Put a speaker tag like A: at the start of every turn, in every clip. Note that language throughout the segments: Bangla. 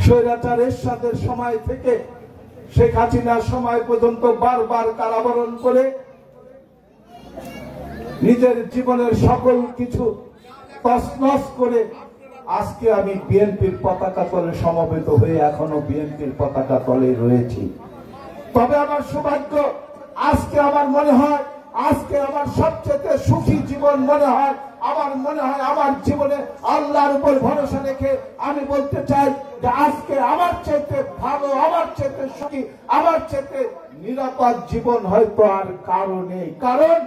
A: স্বৈরাচার এরশাদের সময় থেকে শেখ হাসিনার সময় পর্যন্ত বারবার কারাবরণ করে নিজের জীবনের সকল কিছু তছনছ করে আজকে আমি বিএনপির পতাকা তলে সমবেত হয়ে এখনো বিএনপির পতাকা তলে রয়েছি। তবে আমার সৌভাগ্য, আজকে আমার মনে হয়, আজকে আমার সবচেয়ে সুখী জীবন মনে হয়। আমার মনে হয় আমার জীবনে আল্লাহর উপর ভরসা রেখে আমি বলতে চাই যে আজকে আমার চাইতে ভালো, আমার চাইতে সুখী, আমার চাইতে নিরাপদ জীবন হয়তো আর কারো নেই। কারণ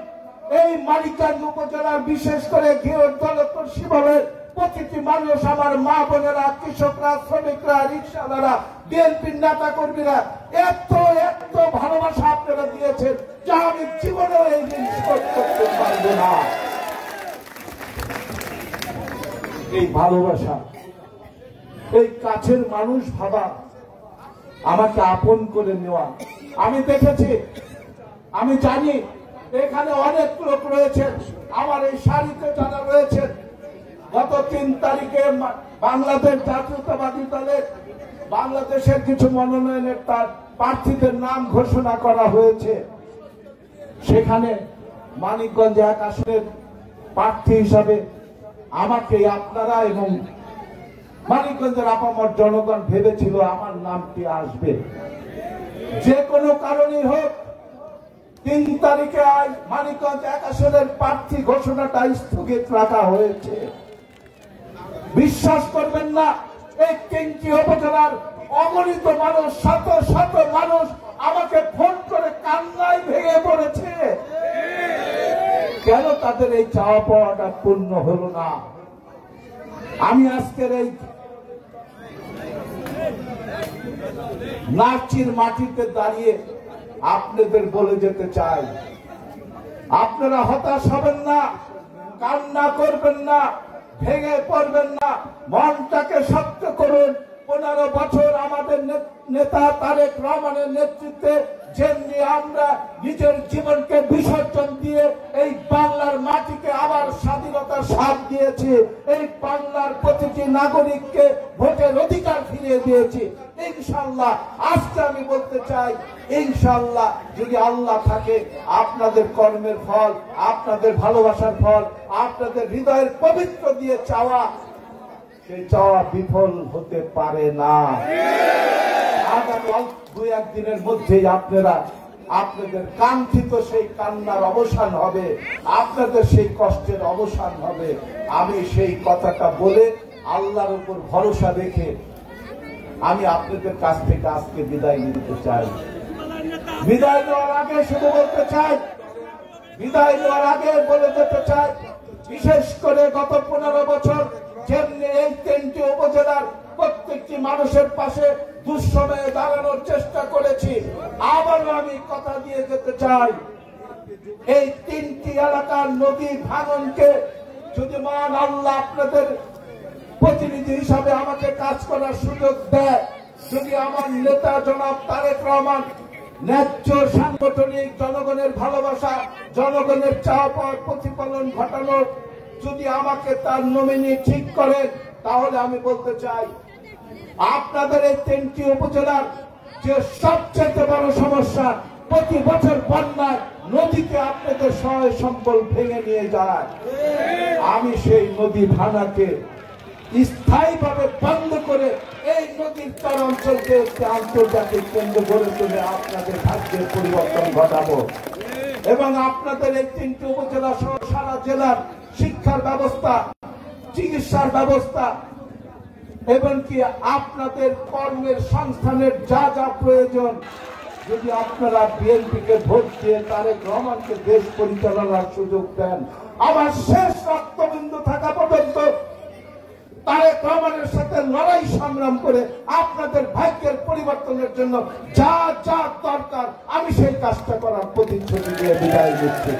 A: এই মানিকগঞ্জ উপজেলার বিশেষ করে গৃহদলপর্ষীভাবে প্রতিটি মানুষ, আমার মা বোনেরা, কৃষকরা, শ্রমিকরা, রিক্সাওয়ালারা, বিএনপির নেতা কর্মীরা এত এত ভালোবাসা আপনারা দিয়েছেন যা আমি জীবনেও এই জিনিস করতে পারবো না। এই ভালোবাসা, এই কাছের মানুষ ভাবা, আমাকে আপন করে নেওয়া আমি দেখেছি, আমি জানি এখানে অনেক লোক রয়েছেন, আমার এই সারিতে যারা রয়েছেন। গত 3 তারিখে বাংলাদেশ জাতীয়তাবাদী দলের বাংলাদেশের কিছু মনোনয়নের তার প্রার্থীদের নাম ঘোষণা করা হয়েছে। সেখানে মানিকগঞ্জ 1 আসনের প্রার্থী হিসাবে আমাকে আপনারা এবং মানিকগঞ্জের আপামর জনগণ ভেবেছিল আমার নামটি আসবে। যে কোনো কারণেই হোক 3 তারিখে আজ মানিকগঞ্জ 1 আসনের প্রার্থী ঘোষণাটা স্থগিত রাখা হয়েছে। বিশ্বাস করবেন না, এই 3টি উপজেলার অগণিত মানুষ, শত শত মানুষ আমাকে ফোন করে কান্নায় ভেঙে পড়েছে। কেন তাদের এই চাওয়া পাওয়াটা পূর্ণ হলো না? আমি আজকের এই নাচির মাটিতে দাঁড়িয়ে আপনাদের বলে যেতে চাই, আপনারা হতাশ হবেন না, কান্না করবেন না, ভেঙে পড়বেন না, মনটাকে শক্ত করুন। 15 বছর আমাদের নেতা তারেক রহমানের নেতৃত্বে যেমনি আমরা নিজের জীবনকে বিসর্জন দিয়ে এই বাংলার মাটিকে আবার স্বাধীনতার স্বাদ দিয়েছি, এই বাংলার প্রতিটি নাগরিককে ভোটের অধিকার ফিরিয়ে দিয়েছি। ইনশাআল্লাহ আজকে আমি বলতে চাই, ইনশাআল্লাহ যদি আল্লাহ থাকে, আপনাদের কর্মের ফল, আপনাদের ভালোবাসার ফল, আপনাদের হৃদয়ের পবিত্র দিয়ে চাওয়া, সেই চাওয়া বিফল হতে পারে না। আগামী 2-1 দিনের মধ্যেই আপনারা আপনাদের কাঙ্ক্ষিত সেই কান্নার অবসান হবে, আপনাদের সেই কষ্টের অবসান হবে। আমি সেই কথাটা বলে আল্লাহর উপর ভরসা রেখে আমি আপনাদের কাছ থেকে আজকে বিদায় নিতে চাই। বিদায় নেওয়ার আগে শুধু বলতে চাই, বিদায় নেওয়ার আগে বলে যেতে চাই, বিশেষ করে গত 15 বছর যেমনি এই 3টি উপজেলার প্রত্যেকটি মানুষের পাশে দুঃসময়ে দাঁড়ানোর চেষ্টা করেছি, আবারও আমি কথা দিয়ে যেতে চাই, এই 3টি এলাকার নদী ভাঙনকে যদি মহান আল্লাহ আপনাদের প্রতিনিধি হিসাবে আমাকে কাজ করার সুযোগ দেয়, যদি আমার নেতা জনাব তারেক রহমান ন্যায্য সাংগঠনিক জনগণের ভালোবাসা, জনগণের চাওয়া পাওয়ার প্রতিফলন ঘটানোর যদি আমাকে তার নমিনি ঠিক করেন, তাহলে আমি বলতে চাই আপনাদের এই 3টি উপজেলার যে সবচেয়ে বড় সমস্যা, প্রতি বছর বন্যায় নদীতে আপনাদের সহায় সম্বল ভেঙে নিয়ে যায়, আমি সেই নদী ভাঙাকে স্থায়ীভাবে বন্ধ করে এই নদীর তর অঞ্চলকে একটি আন্তর্জাতিক কেন্দ্র গড়ে তুলে আপনাদের ভাগ্যের পরিবর্তন ঘটাবো এবং আপনাদের এই 3টি উপজেলা সহ সারা জেলার শিক্ষার ব্যবস্থা, চিকিৎসার ব্যবস্থা এবং কি আপনাদের কর্মের সংস্থানের যা যা প্রয়োজন, যদি আপনারা বিএনপিকে ভোট দিয়ে তারেক রহমানকে দেশ পরিচালনার সুযোগ দেন, আমার শেষ রক্তবিন্দু থাকা পর্যন্ত তারেক রহমানের সাথে লড়াই সংগ্রাম করে আপনাদের ভাগ্যের পরিবর্তনের জন্য যা যা দরকার আমি সেই কাজটা করার প্রতিশ্রুতি দিয়ে বিদায় দিচ্ছি।